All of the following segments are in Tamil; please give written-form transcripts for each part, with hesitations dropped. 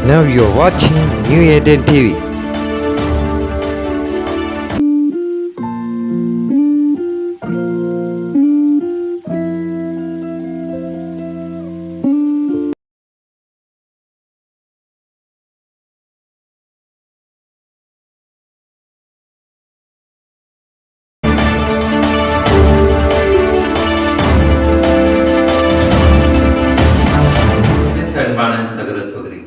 Now you're watching New Eden TV. அன்பான சகோதர சகோதரிகள்,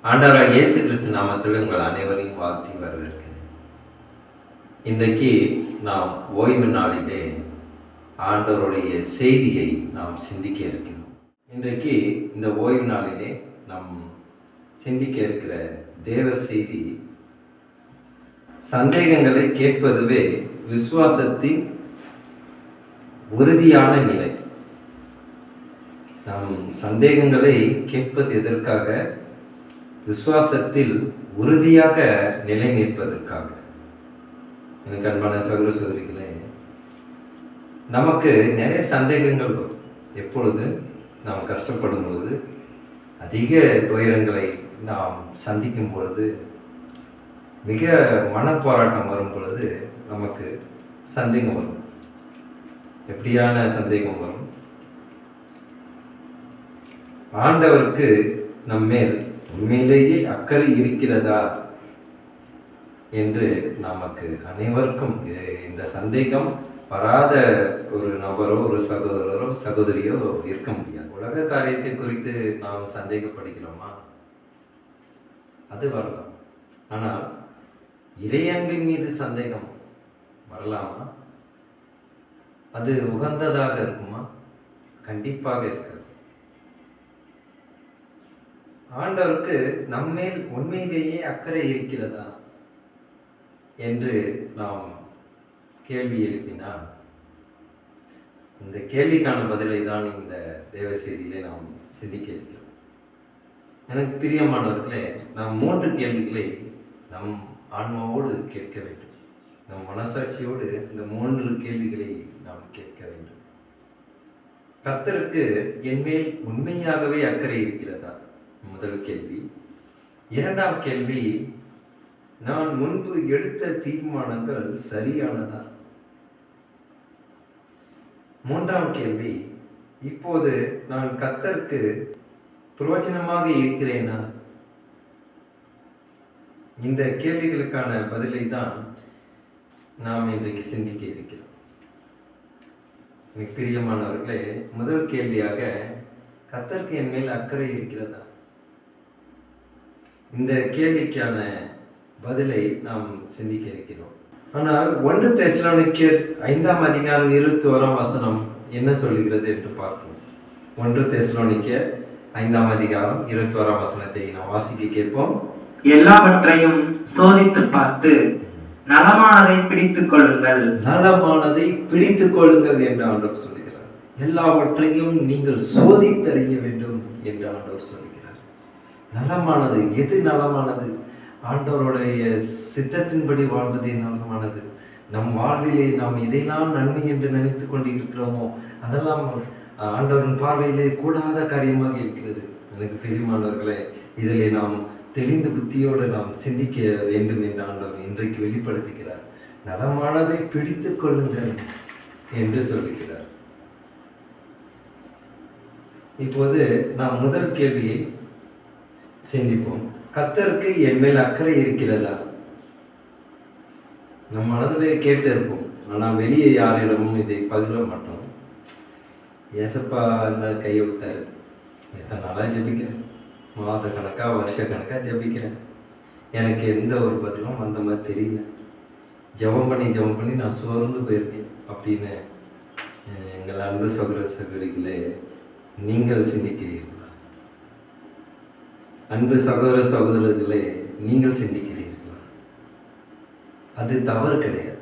ஆண்டவராக இயேசு கிறிஸ்து நாமத்தில் உங்கள் அனைவரையும் வாழ்த்தி வரவேற்கிறேன். இன்றைக்கு நாம் ஓய்வு நாளிலே ஆண்டவருடைய செய்தியை நாம் சிந்திக்க இருக்கிறோம். இன்றைக்கு இந்த ஓய்வு நாளிலே நாம் சிந்திக்க இருக்கிற தேவ செய்தி, சந்தேகங்களை கேட்பதுவே விசுவாசத்தின் உறுதியான நிலை. நாம் சந்தேகங்களை கேட்பது எதற்காக? விசுவாசத்தில் உறுதியாக நிலை நிற்பதற்காக. எனக்கு அன்பான சகோதர சகோதரிகளே, நமக்கு நிறைய சந்தேகங்கள் வரும். எப்பொழுது நாம் கஷ்டப்படும் பொழுது, அதிக துயரங்களை நாம் சந்திக்கும் பொழுது, மிக மனப்போராட்டம் வரும் பொழுது நமக்கு சந்தேகம் வரும். எப்படியான சந்தேகம் வரும்? ஆண்டவருக்கு நம்மேல் உண்மையிலேயே அக்கறை இருக்கிறதா என்று நமக்கு அனைவருக்கும் இந்த சந்தேகம் வராத ஒரு நபரோ, ஒரு சகோதரரோ, சகோதரியோ இருக்க முடியாது. உலக காரியத்தை குறித்து நாம் சந்தேகப்படுகிறோமா? அது வரலாம். ஆனால் இறையன்பின் மீது சந்தேகம் வரலாமா? அது உகந்ததாக இருக்குமா? கண்டிப்பாக இருக்காது. ஆண்டவருக்கு நம்மேல் உண்மையிலேயே அக்கறை இருக்கிறதா என்று நாம் கேள்வி எழுப்பினால், இந்த கேள்விக்கான பதிலை தான் இந்த தேவ செய்தியிலே நாம் சிந்திக்க இருக்கிறோம். எனக்கு பிரியமானவர்களே, நாம் 3 கேள்விகளை நம் ஆன்மாவோடு கேட்க வேண்டும். நம் மனசாட்சியோடு இந்த 3 கேள்விகளை நாம் கேட்க வேண்டும். கர்த்தருக்கு என்மேல் உண்மையாகவே அக்கறை இருக்கிறதா? முதல் கேள்வி. இரண்டாம் கேள்வி, நான் முன்பு எடுத்த தீர்மானங்கள் சரியானதா? மூன்றாம் கேள்வி, இப்போது நான் கர்த்தருக்கு பிரயோஜனமாக இருக்கிறேனா? இந்த கேள்விகளுக்கான பதிலை தான் நாம் இன்றைக்கு சிந்திக்க இருக்கிறோம். எனக்கு பிரியமானவர்களே, முதல் கேள்வியாக, கர்த்தருக்கு என் மேல் அக்கறை இருக்கிறதா? இந்த கேள்விக்கான பதிலை நாம் சிந்திக்க இருக்கிறோம். ஆனால் 1 தெசலோனிக்கேயர் 5ஆம் அதிகாரம் 21ஆம் வசனம் என்ன சொல்லுகிறது என்று பார்ப்போம். 1 தெசலோனிக்கேயர் 5ஆம் அதிகாரம் 21ஆம் வசனத்தை நாம் வாசிக்க கேட்போம். எல்லாவற்றையும் சோதித்து பார்த்து நலமானதை பிடித்துக் கொள்ளுங்கள். நலமானதை பிடித்துக் கொள்ளுங்கள் என்று ஆண்டவர் சொல்லுகிறார். எல்லாவற்றையும் நீங்கள் சோதித்தறிய வேண்டும் என்று ஆண்டவர் சொல்லுகிறார். நலமானது எது? நலமானது ஆண்டவருடைய சித்தத்தின்படி வாழ்வதே நலமானது. நம் வாழ்விலே நாம் எதையெல்லாம் நன்மை என்று நினைத்து கொண்டு இருக்கிறோமோ அதெல்லாம் ஆண்டவரின் பார்வையிலே கூடாத காரியமாக இருக்கிறது. எனக்கு பிரியமானவர்களே, இதிலே நாம் தெளிந்த புத்தியோடு நாம் சிந்திக்க வேண்டும் என்று ஆண்டவர் இன்றைக்கு வெளிப்படுத்துகிறார். நலமானதை பிடித்துக் கொள்ளுங்கள் என்று சொல்லுகிறார். இப்போது நாம் முதல் கேள்வியை சிந்திப்போம். கர்த்தருக்கு என் மேல் அக்கறை இருக்கிறதா? நம் மனதிலே கேட்டு இருப்போம், ஆனால் வெளியே யாரிடமும் இதை பகிர மாட்டோம். ஏசப்பா கையை விட்டாரு, எத்தனை நாளாக ஜெபிக்கிறேன், மாத கணக்காக வருஷ கணக்காக ஜெபிக்கிறேன், எனக்கு எந்த ஒரு பதிலும் அந்த மாதிரி தெரியல, ஜெபம் பண்ணி நான் சோர்ந்து போயிருக்கேன் அப்படின்னு எங்கள் அன்பு சகோதர சகோதரிகளே, நீங்கள் சிந்திக்கிறீர்களா? அன்பு சகோதர சகோதரர்களே, நீங்கள் சிந்திக்கிறீர்களா? அது தவறு கிடையாது.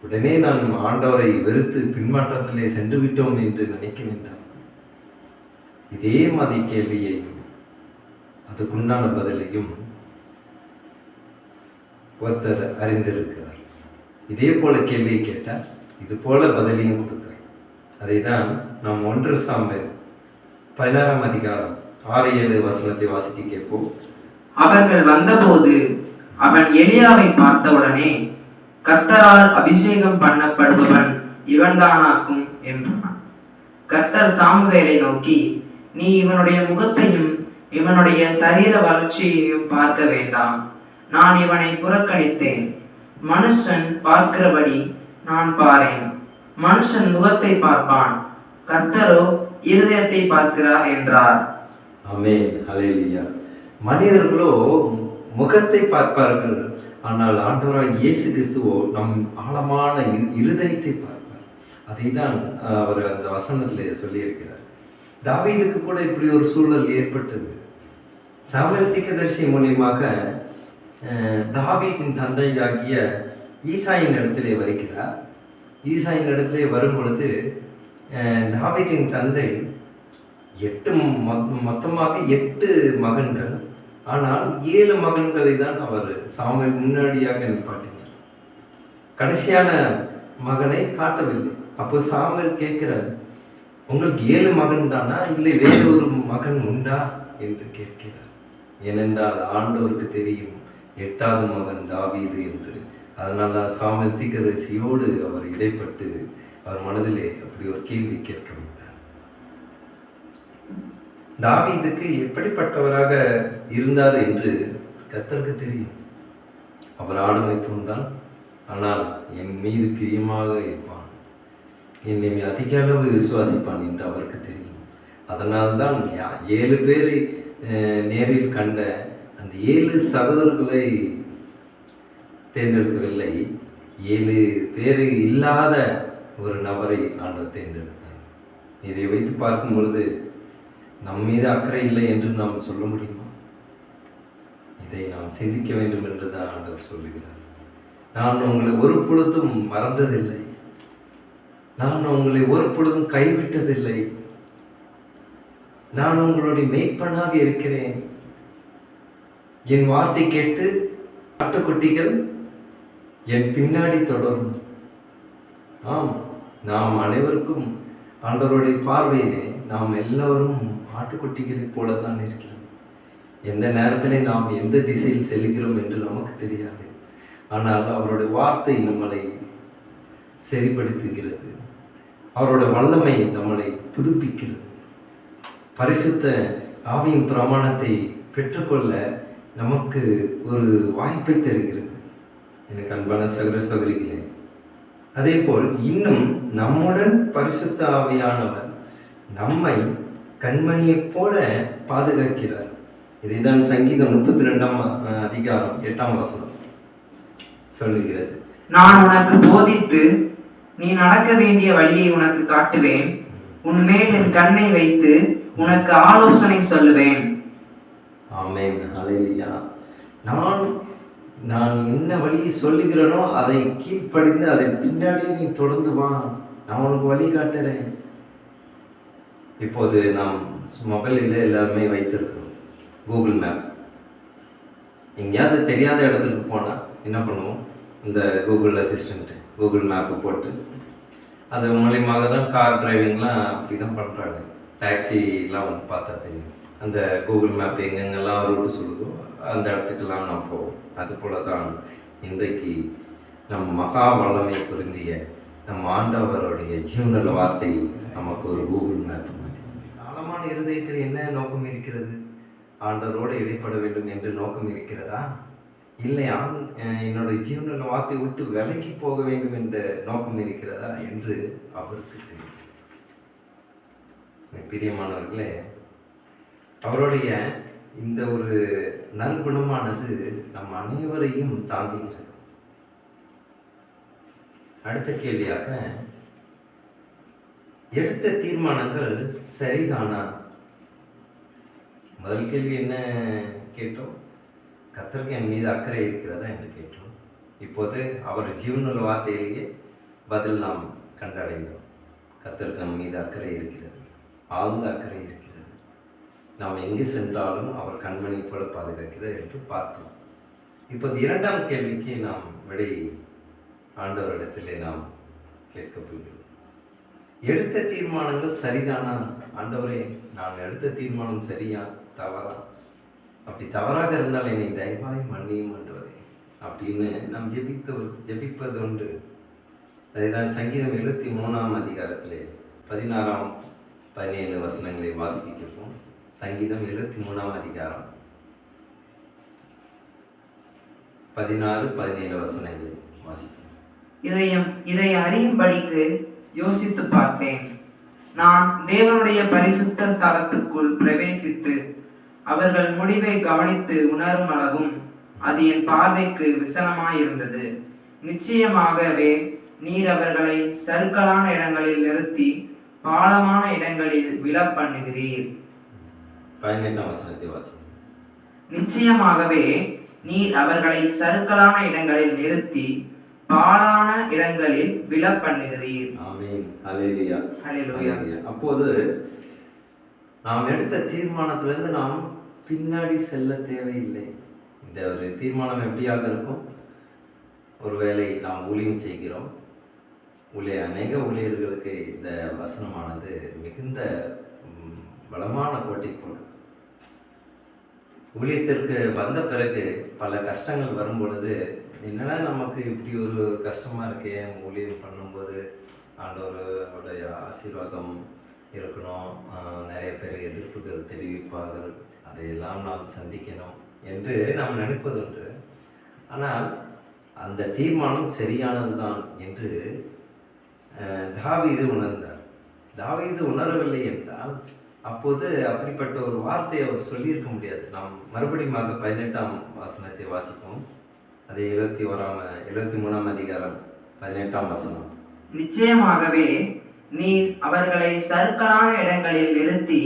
உடனே நான் ஆண்டவரை வெறுத்து பின்மாற்றத்திலே சென்று விட்டோம் என்று நினைக்க வேண்டாம். இதே மாதிரி கேள்வியையும் அதுக்குண்டான பதிலையும் ஒருத்தர் அறிந்திருக்கிறார். இதே போல கேள்வியை கேட்டால் இது போல பதிலையும் கொடுத்தார். அதை தான் நாம் 1 சாமுவேல் 16ஆம் அதிகாரம் 6-7 வசனத்தை வாசிக்க கேட்போம். அவர்கள் வந்தபோது அவன் எலியாவை பார்த்தவுடனே, கர்த்தரால் அபிஷேகம் பண்ணப்படுபவன் இவன்தானாக்கும் என்றான். கர்த்தர் சாமுவேலை நோக்கி, நீ இவனுடைய முகத்தையும் இவனுடைய சரீர வளர்ச்சியையும் பார்க்க வேண்டாம். நான் இவனை புறக்கணித்தேன். மனுஷன் பார்க்கிறபடி நான் பாரேன். மனுஷன் முகத்தை பார்ப்பான், கர்த்தரோ இருதயத்தை பார்க்கிறார் என்றார். ஆமென், ஹல்லேலூயா. மனிதர்களோ முகத்தை பார்ப்பார்கள், ஆனால் ஆண்டவராய் இயேசு கிறிஸ்துவோ நம் ஆழமான இருதயத்தை பார்ப்பார். அதை தான் அவர் அந்த வசனத்தில் சொல்லியிருக்கிறார். தாவீதுக்கு கூட இப்படி ஒரு சூழல் ஏற்பட்டது. சாமுவேல் தீர்க்கதரிசி மூலியமாக தாவீதின் தந்தையாகிய ஈசாயின் இடத்திலே வருகிறார். ஈசாயின் இடத்திலே வரும் பொழுது தாவீதின் தந்தை மொத்தமாக 8 மகன்கள், ஆனால் 7 மகன்களை தான் அவர் சாமுவேல் முன்னாடியாக நிப்பாட்டினார். கடைசியான மகனை காட்டவில்லை. அப்போ சாமுவேல் கேட்கிறார், உங்களுக்கு 7 மகன் தானா, இல்லை வேறு ஒரு மகன் உண்டா என்று கேட்கிறார். ஏனென்றால் ஆண்டவருக்கு தெரியும் 8வது மகன் தாவீது என்று. அதனால தான் சாமுவேல் தீர்க்கதரிசியோடு அவர் இடைப்பட்டு அவர் மனதிலே அப்படி ஒரு கேள்வி கேட்க வைத்தார். தாவீதுக்கு எப்படிப்பட்டவராக இருந்தார் என்று கர்த்தருக்கு தெரியும். அவர் ஆடு மேய்ப்பவன்தான், ஆனால் என் மீது பிரியமாக இருப்பான், என்னை அதிக அளவு விசுவாசிப்பான் என்று அவருக்கு தெரியும். அதனால்தான் 7 பேரை நேரில் கண்ட அந்த 7 சகோதரர்களை தேர்ந்தெடுக்கவில்லை, 7 பேர் இல்லாத ஒரு நபரை ஆண்டவர் தேர்ந்தெடுத்தார். இதை வைத்து பார்க்கும் பொழுது நம் மீது அக்கறை இல்லை என்று நாம் சொல்ல முடியுமா? இதை நாம் சிந்திக்க வேண்டும் என்று தான் ஆண்டவர் சொல்லுகிறார். நான் உங்களை ஒரு பொழுதும் மறந்ததில்லை, நான் உங்களை ஒரு பொழுதும் கைவிட்டதில்லை, நான் உங்களுடைய மேய்ப்பனாக இருக்கிறேன். என் வார்த்தை கேட்டு ஆட்டுக்குட்டிகள் என் பின்னாடி தொடரும். ஆம், நாம் அனைவருக்கும் ஆண்டவருடைய பார்வையிலே நாம் எல்லோரும் ஆட்டுக்குட்டிகளைப் போல தான் இருக்கிறோம். எந்த நேரத்திலே நாம் எந்த திசையில் செல்கிறோம் என்று நமக்கு தெரியாது. ஆனால் அவருடைய வார்த்தை நம்மளை சரிப்படுத்துகிறது. அவருடைய வல்லமை நம்மளை புதுப்பிக்கிறது. பரிசுத்த ஆவியின் பிரமாணத்தை பெற்றுக்கொள்ள நமக்கு ஒரு வாய்ப்பை தருகிறது. எனக்கு அன்பான சகோதர சகோதரிகளே, அதே போல் இன்னும் நம்முடன் பரிசுத்த ஆவியானவர் நம்மை கண்மணியைப் போல பாதுகாக்கிறார். இதைதான் சங்கீதம் 32ஆம் அதிகாரம் 8ஆம் வசனம் சொல்லுகிறது. நான் உனக்கு போதித்து நீ நடக்க வேண்டிய வழியை உனக்கு காட்டுவேன், உன்மேல் என் கண்ணை வைத்து உனக்கு ஆலோசனை சொல்லுவேன். ஆமென், ஹல்லேலூயா. நான் என்ன வழியை சொல்லுகிறேனோ அதை கீழ்ப்படிந்து அதை பின்னாடி நீ தொடர்ந்து வா, நான் உனக்கு வழி காட்டுறேன். இப்போது நாம் மொபைலில் எல்லாருமே வைத்திருக்கிறோம் கூகுள் மேப். எங்கேயாவது தெரியாத இடத்துக்கு போனால் என்ன பண்ணுவோம், இந்த கூகுள் அசிஸ்டண்ட்டு கூகுள் மேப்பு போட்டு அது மூலியமாக தான் கார் டிரைவிங்லாம் அப்படி தான் பண்ணுறாங்க. டாக்ஸிலாம் வந்து பார்த்தா தெரியும், அந்த கூகுள் மேப் எங்கெங்கெல்லாம் ரூட்டு சொல்லுதோ அந்த இடத்துக்கெல்லாம் நாம் போவோம். அதுபோல தான் இன்றைக்கு நம் மகா வல்லமை பொருந்திய நம் ஆண்டவருடைய ஜீவனுள்ள வார்த்தை நமக்கு ஒரு கூகுள் மேப். ஆழமான இருதயத்தில் என்ன நோக்கம் இருக்கிறது? ஆண்டவரோடு இடைப்பட வேண்டும் என்று நோக்கம் இருக்கிறதா? இல்லை என்னுடைய ஜீவனுள்ள வார்த்தை விட்டு விலகி போக வேண்டும் என்ற நோக்கம் இருக்கிறதா என்று அவருக்கு தெரியும். பிரியமானவர்களே, அவருடைய இந்த ஒரு நற்குணமானது நம் அனைவரையும் தாங்குகிறது. அடுத்த கேள்வியாக, எடுத்த தீர்மானங்கள் சரிதானா? முதல் கேள்வி என்ன கேட்டோம்? கர்த்தருக்கு என் மீது அக்கறை இருக்கிறதா என்று கேட்டோம். இப்போது அவர் ஜீவனுள்ள வார்த்தையிலேயே பதில் நாம் கண்டடைந்தோம். கர்த்தருக்கு நம் மீது அக்கறை இருக்கிறது, ஆழ்ந்த அக்கறை இருக்கிறது. நாம் எங்கு சென்றாலும் அவர் கண்மணி போல பாதுகாக்கிறார் என்று பார்த்தோம். இப்போது இரண்டாம் கேள்விக்கு நாம் விடை ஆண்டவரிடத்திலே நாம் கேட்கப் போகிறோம். எடுத்த தீர்மானங்கள் சரிதானா? ஆண்டவரே, நான் எடுத்த தீர்மானம் சரியா தவறா? அப்படி தவறாக இருந்தால் என்னை தயவாய் மன்னியும் ஆண்டவரே அப்படின்னு நாம் ஜெபிப்பது உண்டு. அதுதான் சங்கீதம் 73ஆம் அதிகாரத்திலே 16, 17 வசனங்களை வாசிக்க கேட்போம். சங்கீதம் 73ஆம் அதிகாரம் 16, 17 வசனங்களை வாசிக்கிறோம். இதை அறியும்படிக்கு யோசித்து பார்த்தேன். நான் தேவனுடைய பரிசுத்த ஸ்தலத்துக்குள் பிரவேசித்து அவர்கள் முடிவை கவனித்து உணரும் அளவும் அது என் பார்வைக்கு விசனமாயிருந்தது. நிச்சயமாகவே நீர் அவர்களை சறுக்கலான இடங்களில் நிறுத்தி பாலமான இடங்களில் விழப் பண்ணுகிறீர். 18ஆம் வசனத்தை வாசிக்கிறோம். நிச்சயமாகவே நீர் அவர்களை சறுக்கலான இடங்களில் நிறுத்தி பாலான இடங்களில் விழப் பண்ணுகிறீர். ஆமென். அல்லேலூயா. அல்லேலூயா. அப்போது நாம் எடுத்த தீர்மானத்திலிருந்து நாம் பின்னாடி செல்ல தேவையில்லை. இந்த ஒரு தீர்மானம் எப்படியாக இருக்கும்? ஒருவேளை நாம் ஊழியம் செய்கிறோம். அநேக ஊழியர்களுக்கு இந்த வசனமானது மிகுந்த பலமான கோட்டைக்கோள். ஊழியத்திற்கு வந்த பிறகு பல கஷ்டங்கள் வரும் பொழுது, என்னடா நமக்கு இப்படி ஒரு கஷ்டமாக இருக்கே, ஊழியம் பண்ணும்போது ஆண்டவருடைய ஆசீர்வாதம் இருக்கணும், நிறைய பேர் எதிர்ப்புகள் தெரிவிப்பார்கள், அதையெல்லாம் நாம் சந்திக்கணும் என்று நாம் நினைப்பதுண்டு. ஆனால் அந்த தீர்மானம் சரியானது தான் என்று தாவீது உணர்ந்தார். தாவீது உணரவில்லை என்றால் அப்போது அப்படிப்பட்ட ஒரு வார்த்தையை அவர் சொல்லியிருக்க முடியாது. நாம் மறுபடியும் 18ஆம் வசனத்தை வாசிப்போம். அதே 73ஆம் அதிகாரம் 18ஆம் வசனம். நிச்சயமாகவே நீர் அவர்களை சறுக்கலான இடங்களில் நிறுத்தி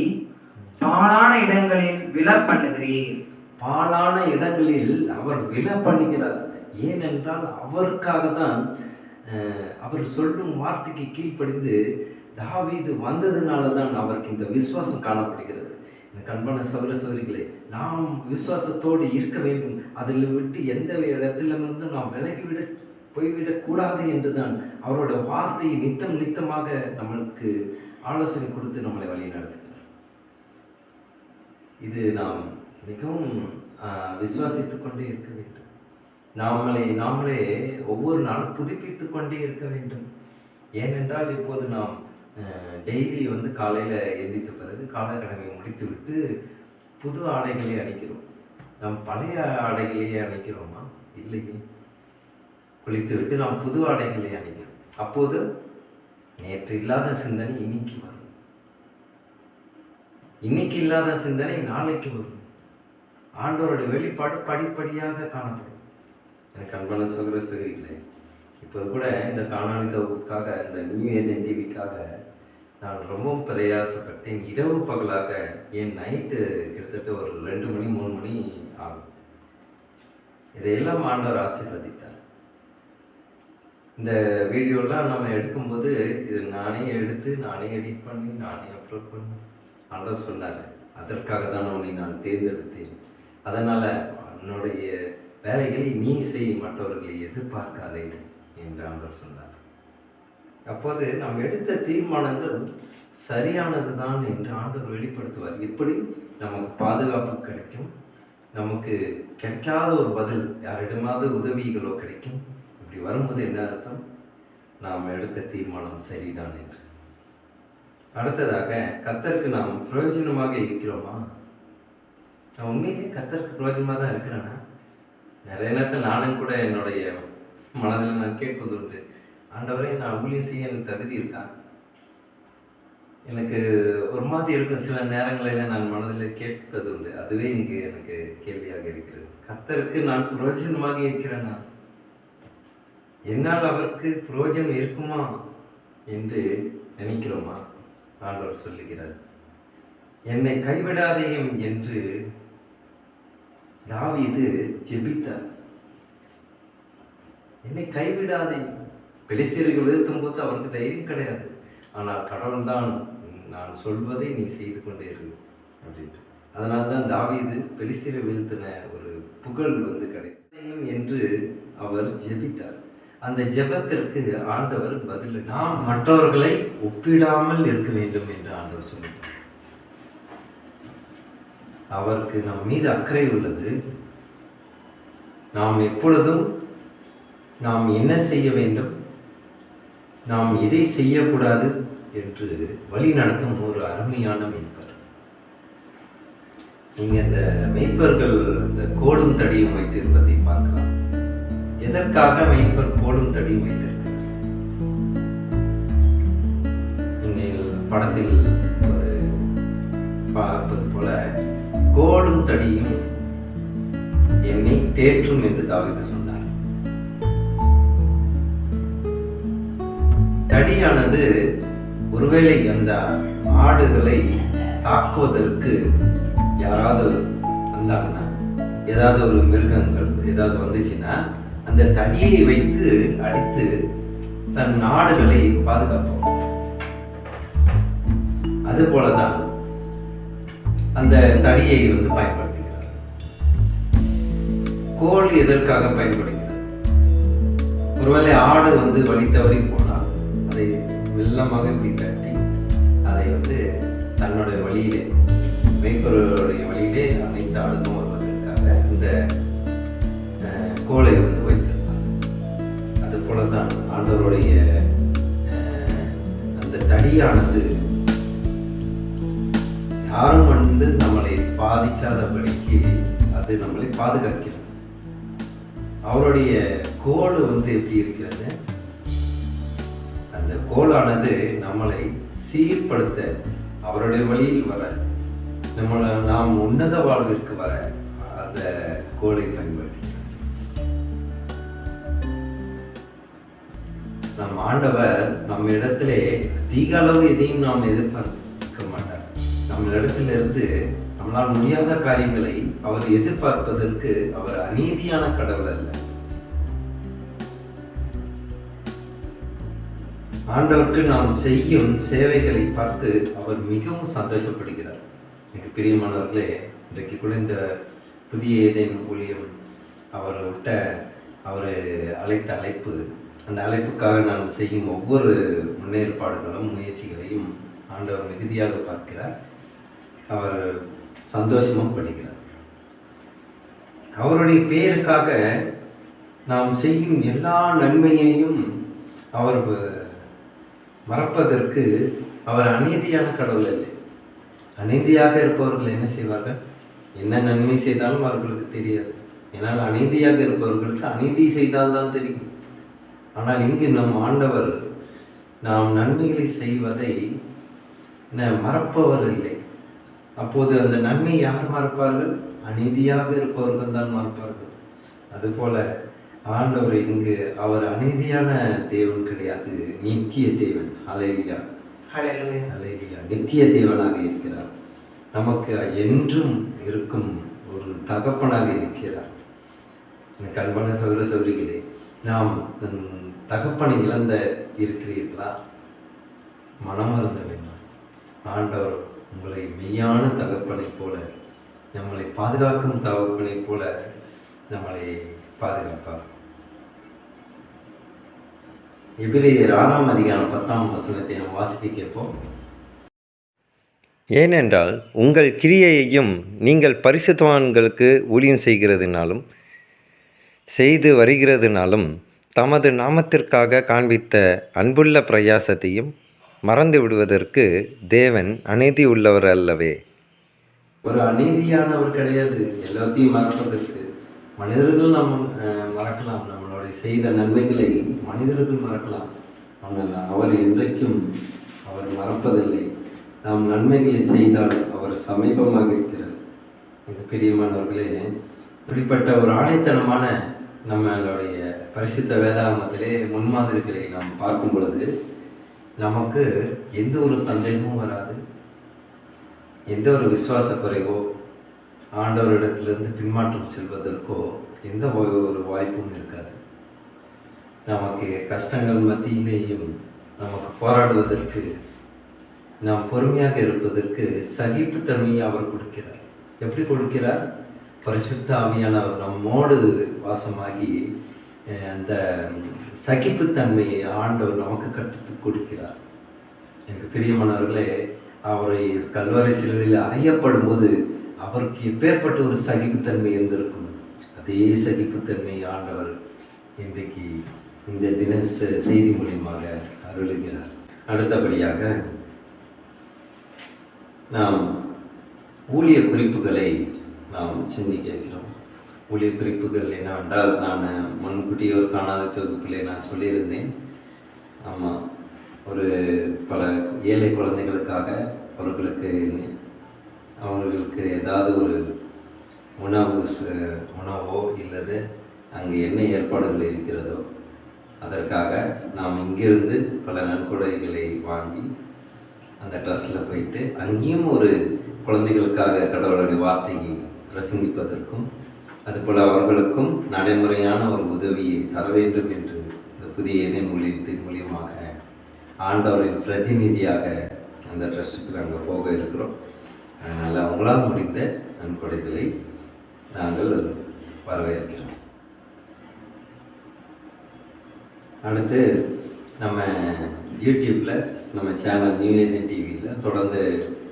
பாலான இடங்களில் விழப் பண்ணுகிறீர். பாலான இடங்களில் அவர் விழ பண்ணுகிறார். ஏனென்றால் அவருக்காக தான் அவர் சொல்லும் வார்த்தைக்கு கீழ்ப்படிந்து தாவீது வந்ததுனால தான் அவருக்கு இந்த விசுவாசம் காணப்படுகிறது. எனக்கு அன்பான சகோதர சகோதரிகளே, நாம் விசுவாசத்தோடு இருக்க வேண்டும். அதில் விட்டு எந்த இடத்திலிருந்து நாம் போய்விடக்கூடாது என்றுதான் அவரோட வார்த்தையை நித்தமாக நம்மளுக்கு ஆலோசனை கொடுத்து நம்மளை வழி நடத்துகிறார். இது நாம் மிகவும் விசுவாசித்து கொண்டே இருக்க வேண்டும். நாமளே ஒவ்வொரு நாளும் புதுப்பித்து கொண்டே இருக்க வேண்டும். ஏனென்றால் இப்போது நாம் டெய்லி காலையில் எந்திரித்த பிறகு காலக்கடமை முடித்து விட்டு புது ஆடைகளை அணிக்கிறோம். நாம் பழைய ஆடைகளையே அணிக்கிறோமா? இல்லையே. குளித்து விட்டு நாம் புது ஆடைகளை அணிக்கிறோம். அப்போது நேற்று இல்லாத சிந்தனை இன்னைக்கு வரும், இன்னைக்கு இல்லாத சிந்தனை நாளைக்கு வரும். ஆண்டவருடைய வெளிப்பாடு படிப்படியாக காணப்படும். எனக்கு அன்பான சகோதர சகோதரிகளே, இப்போது கூட இந்த காணொளிக்காக, இந்த நியூ ஏஜென்ட் டிவிக்காக நான் ரொம்பவும் பிரயாசப்பட்டேன். இரவு பகலாக, என் நைட்டு கிட்டத்தட்ட ஒரு 2 மணி 3 மணி ஆகும். இதையெல்லாம் ஆண்டவர் ஆசீர்வதித்தார். இந்த வீடியோலாம் நம்ம எடுக்கும்போது இது நானே எடுத்து, நானே எடிட் பண்ணி, நானே அப்லோட் பண்ணி ஆண்டவர் சொன்னார், அதற்காக தான் உன்னை நான் தேர்ந்தெடுத்தேன். அதனால் என்னுடைய வேலைகளை நீ செய், மற்றவர்களை எதிர்பார்க்காதே என்று ஆண்டவர் சொன்னார். அப்போது நாம் எடுத்த தீர்மானங்கள் சரியானது தான் என்று ஆண்டவர் வெளிப்படுத்துவார். எப்படி நமக்கு பாதுகாப்பு கிடைக்கும், நமக்கு கிடைக்காத ஒரு பதில் யாரிடமாவது உதவிகளோ கிடைக்கும். இப்படி வரும்போது என்ன அர்த்தம்? நாம் எடுத்த தீர்மானம் சரிதான் என்று. அடுத்ததாக, கர்த்தருக்கு நாம் பிரயோஜனமாக இருக்கிறோமா? நான் உண்மையிலே கர்த்தருக்கு பிரயோஜனமாக தான் இருக்கிறேன்னா? நிறைய நேரத்தில் நானும் கூட என்னுடைய மனதில் நான் கேட்பது உண்டு, ஆண்டவரே, நான் ஊழியம் செய்ய எனக்கு தகுதி இருக்கா? எனக்கு ஒரு மாதிரி இருக்கும். சில நேரங்களில் நான் மனதில் கேட்பது உண்டு. அதுவே இங்கு எனக்கு கேள்வியாக இருக்கிறது. கர்த்தருக்கு நான் பிரயோஜனமாக இருக்கிறேனா? என்னால் அவருக்கு பிரயோஜனம் இருக்குமா என்று நினைக்கிறோமா? ஆண்டவர் சொல்லுகிறார், என்னை கைவிடாதேயும் என்று தாவீது ஜெபித்தார். என்னை கைவிடாதே. பெலிஸ்தீயர்கள் எதிர்க்கும் போது அவருக்கு தைரியம் கிடையாது. ஆனால் கடவுள் தான், நான் சொல்வதை நீ செய்து கொண்டே இரு அப்படின்ட்டு. அதனால தான் தாவீது பெலிஸ்தீயரை எதிர்த்தின ஒரு புகழ் கிடைக்கும் என்று அவர் ஜெபித்தார். அந்த ஜெபத்திற்கு ஆண்டவர் பதில். நாம் மற்றவர்களை ஒப்பிடாமல் இருக்க வேண்டும் என்று ஆண்டவர் சொல்லுகிறார். அவருக்கு நம் மீது அக்கறை உள்ளது. நாம் எப்பொழுதும் நாம் என்ன செய்ய வேண்டும், நாம் எதை செய்யக்கூடாது என்று வழி நடத்தும் ஒரு அருமையான மெய்ப்பர். நீங்க இந்த மெய்ப்பர்கள் இந்த கோடும் தடியும் வைத்திருப்பதை பார்க்கலாம். எதற்காக மெய்ப்பர் கோடும் தடியும் வைத்திருக்கிறார்? நீங்கள் படத்தில் பார்ப்பது போல கோடும் தடியும் என்னை தேற்றும் என்று தாவீது சொன்னார். தடியானது ஒருவேளை அந்த ஆடுகளை தாக்குவதற்கு யாராவது வந்தாங்கன்னா, ஏதாவது ஒரு மிருகங்கள் ஏதாவது வந்துச்சுன்னா அந்த தடியை வைத்து அடித்து தன் ஆடுகளை பாதுகாப்போம். அது போலதான் அந்த தடியை பயன்படுத்துகிறார். கோல் எதற்காக பயன்படுகிறது? ஒருவேளை ஆடு வழி தவறி போனால் அதை மெல்லமாக இப்படி தட்டி அதை தன்னுடைய வழியிலே, மேய்ப்பவருடைய வழியிலே அனைத்து ஆடுகளும் வருவதற்காக இந்த கோலை வைத்திருந்தார். அது போலதான் ஆண்டவருடைய அந்த தடியானது யாரும் நம்மளை பாதிக்காதபடிக்கு அது நம்மளை பாதுகாக்கிறது. அவருடைய கோல் எப்படி இருக்கிறது? அந்த கோலானது நம்மளை சீர்படுத்த, அவருடைய வழியில் வர, நாம் உன்னத வாழ்விற்கு வர அந்த கோலை பயன்படுத்தி நம் ஆண்டவர் நம்ம இடத்திலே அதிக அளவு எதையும் நாம் எதிர்பார்க்க மாட்டார். நம்ம இடத்திலிருந்து நம்மளால் முடியாத காரியங்களை அவர் எதிர்பார்ப்பதற்கு அவர் அநீதியான கடவுள் அல்ல. ஆண்டவருக்கு நாம் செய்யும் சேவைகளை பார்த்து அவர் மிகவும் சந்தோஷப்படுகிறார். எனக்கு பிரியமானவர்களே, இன்றைக்கு கூட இந்த புதிய ஏதேனும் ஊழியம் அவர் அழைத்த அழைப்பு, அந்த அழைப்புக்காக நான் செய்யும் ஒவ்வொரு முன்னேற்பாடுகளும் முயற்சிகளையும் ஆண்டவர் மிகுதியாக பார்க்கிறார். அவர் சந்தோஷமும் படுகிறார். அவருடைய பேருக்காக நாம் செய்யும் எல்லா நன்மையையும் அவர் மறப்பதற்கு அவர் அநீதியான கடவுள் இல்லை. அநீதியாக இருப்பவர்கள் என்ன செய்வார்கள்? என்ன நன்மை செய்தாலும் அவர்களுக்கு தெரியாது. ஏன்னால் அநீதியாக இருப்பவர்களுக்கு அநீதி செய்தால்தான் தெரியும். ஆனால் இங்கு நம் ஆண்டவர் நாம் நன்மைகளை செய்வதை மறப்பவர் இல்லை. அப்போது அந்த நன்மை யார் மறப்பார்கள்? அநீதியாக இருப்பவர்கள் தான் மறப்பார்கள். அதுபோல ஆண்டவர் இங்கு அவர் அநீதியான தேவன் கிடையாது, நித்திய தேவன். ஹல்லேலூயா, ஹல்லேலூயா. நித்திய தேவனாக இருக்கிறார். நமக்கு என்றும் இருக்கும் ஒரு தகப்பனாக இருக்கிறார். எனக்கு அன்பான சகோதர சகோதரிகளே, நாம் தகப்பனை இழந்த இருக்கிறீர்களா? மனம் வருந்த வேண்டாம். ஆண்டவர் உங்களை மெய்யான தகப்பனை போல, நம்மளை பாதுகாக்கும் தகப்பனை போல நம்மளை பாதுகாப்பார். எபிரேயர் 6ஆம் அதிகாரம் 10ஆம் வசனத்தை நாம் வாசிக்க கேட்போம். ஏனென்றால் உங்கள் கிரியையையும் நீங்கள் பரிசுத்தவான்களுக்கு ஊழியம் செய்து வருகிறதுனாலும் தமது நாமத்திற்காக காண்பித்த அன்புள்ள பிரயாசத்தையும் மறந்து விடுவதற்கு தேவன் அநீதி உள்ளவர் அல்லவே. ஒரு அநீதியானவர் கிடையாது. எல்லாத்தையும் மறப்பதற்கு மனிதர்கள் நாம் மறக்கலாம். நம்மளுடைய செய்த நன்மைகளை மனிதர்கள் மறக்கலாம். ஆனால் அவர் என்றைக்கும் அவர் மறப்பதில்லை. நாம் நன்மைகளை செய்தால் அவர் சமீபமாக இருக்கிறார். மிக பிரியமானவர்களே, இப்படிப்பட்ட ஒரு ஆணைத்தனமான நம்மளுடைய பரிசுத்த வேதாகமத்திலே முன்மாதிரிகளை நாம் பார்க்கும் பொழுது நமக்கு எந்த ஒரு சந்தேகமும் வராது. எந்த ஒரு விசுவாச குறைவோ, ஆண்டவரிடத்திலிருந்து பின்மாற்றம் செல்வதற்கோ எந்த ஒரு வாய்ப்பும் இருக்காது. நமக்கு கஷ்டங்கள் மத்தியிலேயும் நமக்கு போராடுவதற்கு, நாம் பொறுமையாக இருப்பதற்கு சகிப்புத்தன்மையை அவர் கொடுக்கிறார். எப்படி கொடுக்கிறார்? பரிசுத்த ஆவியானவர் நம்மோடு வாசமாகி அந்த சகிப்புத்தன்மையை ஆண்டவர் நமக்கு கற்றுக் கொடுக்கிறார். எனக்கு பிரியமானவர்களே, அவரை கல்வாரி சிலுவையில் அறையப்படும் போது அவருக்கு எப்பேற்பட்ட ஒரு சகிப்புத்தன்மை இருந்திருக்கும். அதே சகிப்புத்தன்மை ஆண்டவர் இன்றைக்கு இந்த தின செய்தி மூலியமாக அருளுகிறார். அடுத்தபடியாக நாம் ஊழிய குறிப்புகளை நாம் சிந்திக்க இருக்கிறோம். ஊழிய குறிப்புகள் என்னவென்றால், நான் முன்கூட்டியே ஒரு காணாத தொகுப்பிலே நான் சொல்லியிருந்தேன். ஆமாம், ஒரு பல ஏழை குழந்தைகளுக்காக அவர்களுக்கு ஏதாவது ஒரு உணவோ இல்லது அங்கே என்ன ஏற்பாடுகள் இருக்கிறதோ அதற்காக நாம் இங்கிருந்து பல நன்கொடைகளை வாங்கி அந்த ட்ரஸ்ட்டில் போயிட்டு அங்கேயும் ஒரு குழந்தைகளுக்காக கடவுளுடைய வார்த்தையை பிரசங்கிப்பதற்கும் அதுபோல் அவர்களுக்கும் நடைமுறையான ஒரு உதவியை தர வேண்டும் என்று இந்த புதிய ஏதேன் ஊழியத்தின் மூலியமாக ஆண்டவரின் பிரதிநிதியாக அந்த ட்ரஸ்ட்டுக்கு நாங்கள் போக இருக்கிறோம். அதனால் அவங்களால் முடிந்த நன்கொடைகளை நாங்கள் வரவேற்கிறோம். அடுத்து நம்ம யூடியூப்பில் நம்ம சேனல் நியூ ஏதேன் டிவியில் தொடர்ந்து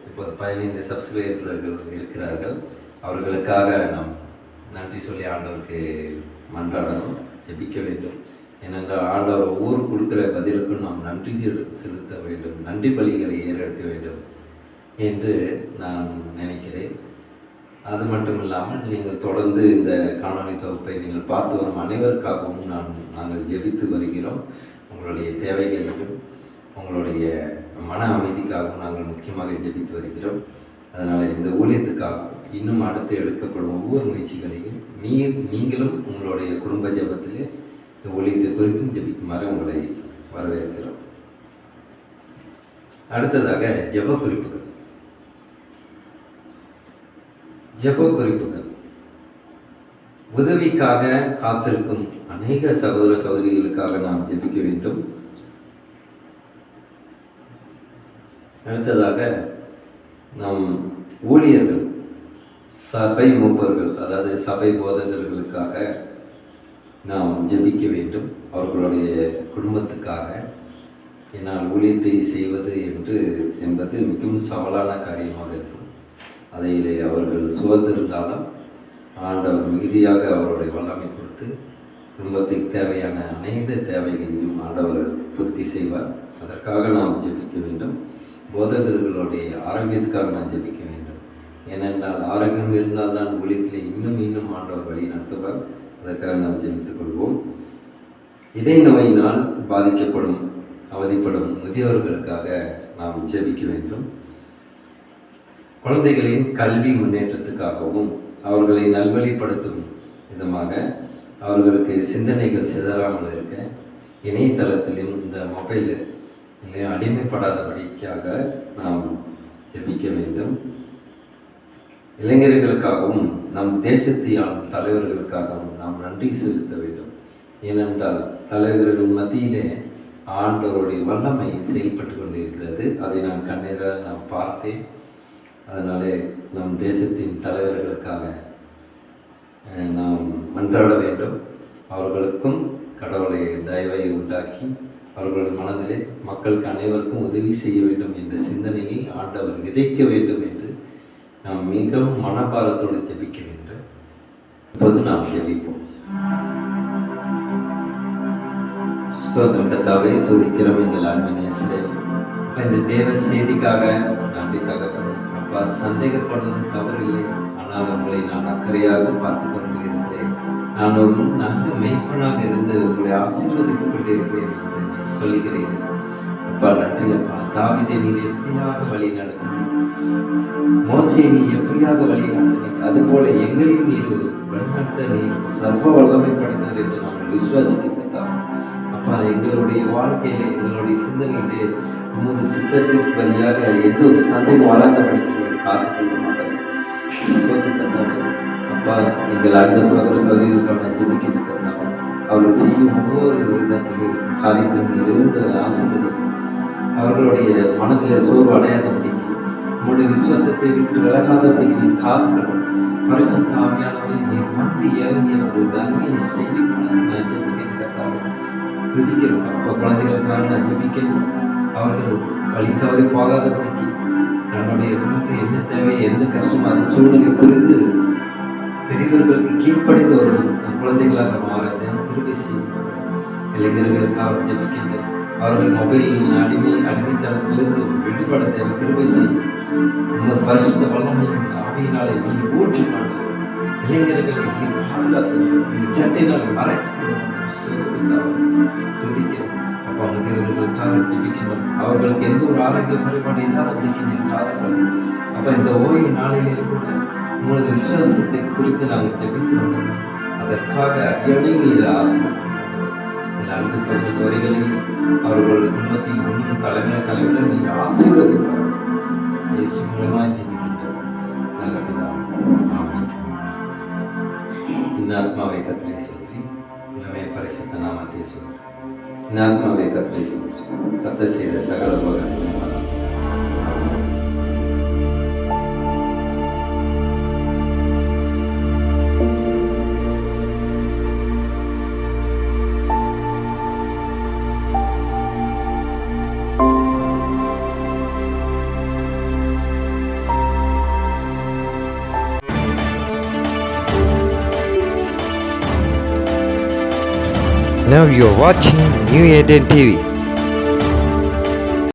இப்போது 15 சப்ஸ்கிரைபர்கள் இருக்கிறார்கள். அவர்களுக்காக நாம் நன்றி சொல்லி ஆண்டவருக்கு மன்றாடணும், ஜெபிக்க வேண்டும். ஏனென்றால் ஆண்டவர் ஒவ்வொரு கொடுக்குற பதிலுக்கும் நாம் நன்றி செலுத்த வேண்டும், நன்றி பலிகளை ஏறெடுக்க வேண்டும் என்று நான் நினைக்கிறேன். அது மட்டும் இல்லாமல் நீங்கள் தொடர்ந்து இந்த காணொளி தொகுப்பை நீங்கள் பார்த்து வரும் அனைவருக்காகவும் நாங்கள் ஜெபித்து வருகிறோம். உங்களுடைய தேவைகளையும் உங்களுடைய மன அமைதிக்காகவும் நாங்கள் முக்கியமாக ஜெபித்து வருகிறோம். அதனால் இந்த ஊழியத்துக்காகவும் இன்னும் அடுத்து எடுக்கப்படும் ஒவ்வொரு முயற்சிகளையும் நீங்களும் உங்களுடைய குடும்ப ஜெபத்திலே இந்த ஊழியத்தை குறித்தும் ஜெபிக்குமாறு உங்களை வரவேற்கிறோம். அடுத்ததாக ஜெப குறிப்புகள். உதவிக்காக காத்திருக்கும் அநேக சகோதர சகோதரிகளுக்காக நாம் ஜெபிக்க வேண்டும். அடுத்ததாக நாம் ஊழியர்கள், சபை மூப்பர்கள், அதாவது சபை போதகர்களுக்காக நாம் ஜெபிக்க வேண்டும். அவர்களுடைய குடும்பத்துக்காக. என்னால் ஊழியத்தை செய்வது என்பது மிகவும் சவாலான காரியமாக இருக்கும். அதிலே அவர்கள் சுகந்திருந்தாலும் ஆண்டவர் மிகுதியாக அவருடைய வல்லமை கொடுத்து குடும்பத்துக்கு தேவையான அனைத்து தேவைகளையும் ஆண்டவர் பூர்த்தி செய்வார். அதற்காக நாம் ஜெபிக்க வேண்டும். போதகர்களுடைய ஆரோக்கியத்துக்காக நாம் ஜெபிக்க வேண்டும். ஏனென்றால் ஆரோக்கியம் இருந்தால்தான் ஊழியத்திலே இன்னும் ஆண்டவர் வழி நடத்துவார். அதற்காக நாம் ஜெபித்துக் கொள்வோம். இதய நோயினால் அவதிப்படும் முதியவர்களுக்காக நாம் ஜெபிக்க வேண்டும். குழந்தைகளின் கல்வி முன்னேற்றத்துக்காகவும் அவர்களை நல்வழிப்படுத்தும் விதமாக அவர்களுக்கு சிந்தனைகள் சிதறாமல் இருக்க இணையதளத்திலும் இந்த மொபைலில் அடிமைப்படாதபடிக்காக நாம் ஜெபிக்க வேண்டும். இளைஞர்களுக்காகவும் நம் தேசத்தை ஆளும் தலைவர்களுக்காகவும் நாம் நன்றி செலுத்த வேண்டும். ஏனென்றால் தலைவர்கள் மத்தியிலே ஆண்டவருடைய வல்லமை செயல்பட்டு கொண்டிருக்கிறது. அதை நான் கண்ணீரால் நாம் பார்த்தேன். அதனாலே நம் தேசத்தின் தலைவர்களுக்காக நாம் மன்றாட வேண்டும். அவர்களுக்கும் கடவுளை தயவை உண்டாக்கி அவர்கள் மனதிலே மக்களுக்கு அனைவருக்கும் உதவி செய்ய வேண்டும் என்ற சிந்தனையை ஆண்டவர் விதைக்க வேண்டும் என்று நாம் மிகவும் மனபாரத்தோடு ஜெபிக்க வேண்டும். இப்போது நாம் ஜெபிப்போம். ஸ்தோத்திரம் கர்த்தாவே, துதிக்கிறோம் எங்கள் அன்பின் நேசரே. இப்போ இந்த தேவ செய்திக்காக நன்றி தகப்பனே. அப்பா, சந்தேகப்படுவது தவறில்லை, ஆனால் உங்களை நான் அக்கறையாக பார்த்து கொண்டு இருக்கிறேன். நான் ஒரு நல்ல மெய்ப்பனாக இருந்து உங்களை ஆசீர்வதித்துக் கொண்டிருக்கிறேன் என்று நீர் சொல்லுகிறீர்கள். அப்பா, நன்றி அப்பா. தாவீதை நீர் எப்படியாக வழி நடத்தினீர், மோசேயை நீ எப்படியாக வழி நடத்தினீர், அதுபோல எங்களையும் நீர் வழிநடத்த நீர் சர்வ வல்லமை படைத்தவர் என்று நாங்கள் விசுவாசிக்கிறோம். அப்பா, எங்களுடைய வாழ்க்கையிலே எங்களுடைய சிந்தனையிலே உமது சித்தத்திற்கு வழியாக எந்த ஒரு சந்தேகம் வராதபடிக்கு நீர் காத்துக்கொள்ள மாட்டோம். அப்பா, எங்கள் அன்பு சகோதர சகோதரிகளுக்கான ஜெபிக்கின்ற கர்த்தாவே, அவர்கள் செய்யும் ஒவ்வொரு விதத்திலும் காரியத்திலும் நீர் இருந்து ஆசீர்வதி அவர்களுடைய மனதில் சோர்வு அடையாதபடிக்கு உங்களுடைய விசுவாசத்தை விட்டு விலகாதபடி நீ காத்துக்கணும். பரிசுத்த ஆவியானவரை நீர் வந்து இறங்கிய ஒரு நன்மையை செய்யும் நான் ஜெபிக்கிறேன் கர்த்தாவே. துதிக்கிறோம் அப்போ குழந்தைகளுக்காக நான் ஜெபிக்கணும். அவர்கள் வழி தவறி போகாதபடிக்கு நம்முடைய குடும்பத்தில் என்ன தேவை என்ன கஷ்டம் அது சூழ்நிலை புரிந்து பெரியவர்களுக்கு கீழ்ப்படிந்த ஒரு குழந்தைகளாக மாற கிருபை செய்யும். இளைஞர்களுக்காக ஜெபிக்கின்றேன். அவர்கள் மொபைல் அடிமைத்தனத்திலிருந்து விடுபட தேவை கிருபை செய்யும். உங்கள் பரிசுத்த வல்லமையின் ஆவியினாலே நீ ஊற்றி மாட்டோம். இளைஞர்களை நீ பாதுகாத்து இந்த சட்டையினாலே மறைத்து துதிக்கிறோம். அப்போ மனிதர்களுக்காக ஜெபிக்கணும். அவர்களுக்கு எந்த ஒரு ஆரோக்கிய குறைபாடு இல்லாதபடிக்கு நீ காத்துக்கணும். அப்போ இந்த ஓய்வு நாளிலே கூட உங்களது விசுவாசத்தை குறித்து நாங்கள் ஜெபித்து வந்தோம். அதற்காக அடியணை நீர் ஆசீர்வதிக்கிறோம். அன்பு சகோதர சகோதரிகளையும் அவர்களோட குடும்பத்தையும் இன்னும் தலைமுறை நீர் ஆசீர்வதிப்பார். இயேசு மூலமாக ஜெபிக்கின்றோம் நல்ல பிதாவே. ஆமென். இந்த ஆத்மாவை கர்த்தரை ஸ்தோத்திரி. இளமை பரிசுத்த நாமத்தை ஸ்தோத்திரி. இந்த ஆத்மாவை கர்த்தரை ஸ்தோத்திரி. கர்த்தர் செய்த சகல உபகாரங்களையும் Now you're watching New Eden TV.